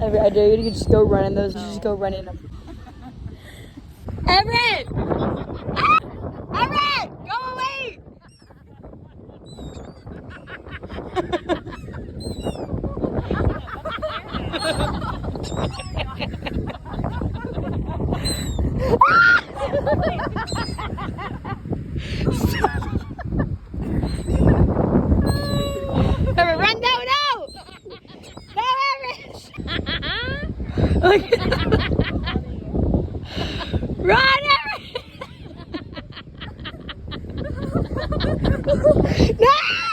I dare you to just go run in those. Just go run in them. Everett! Ah! Everett! Go away! Everett, run! No! No, Everett! Run, Everett! No!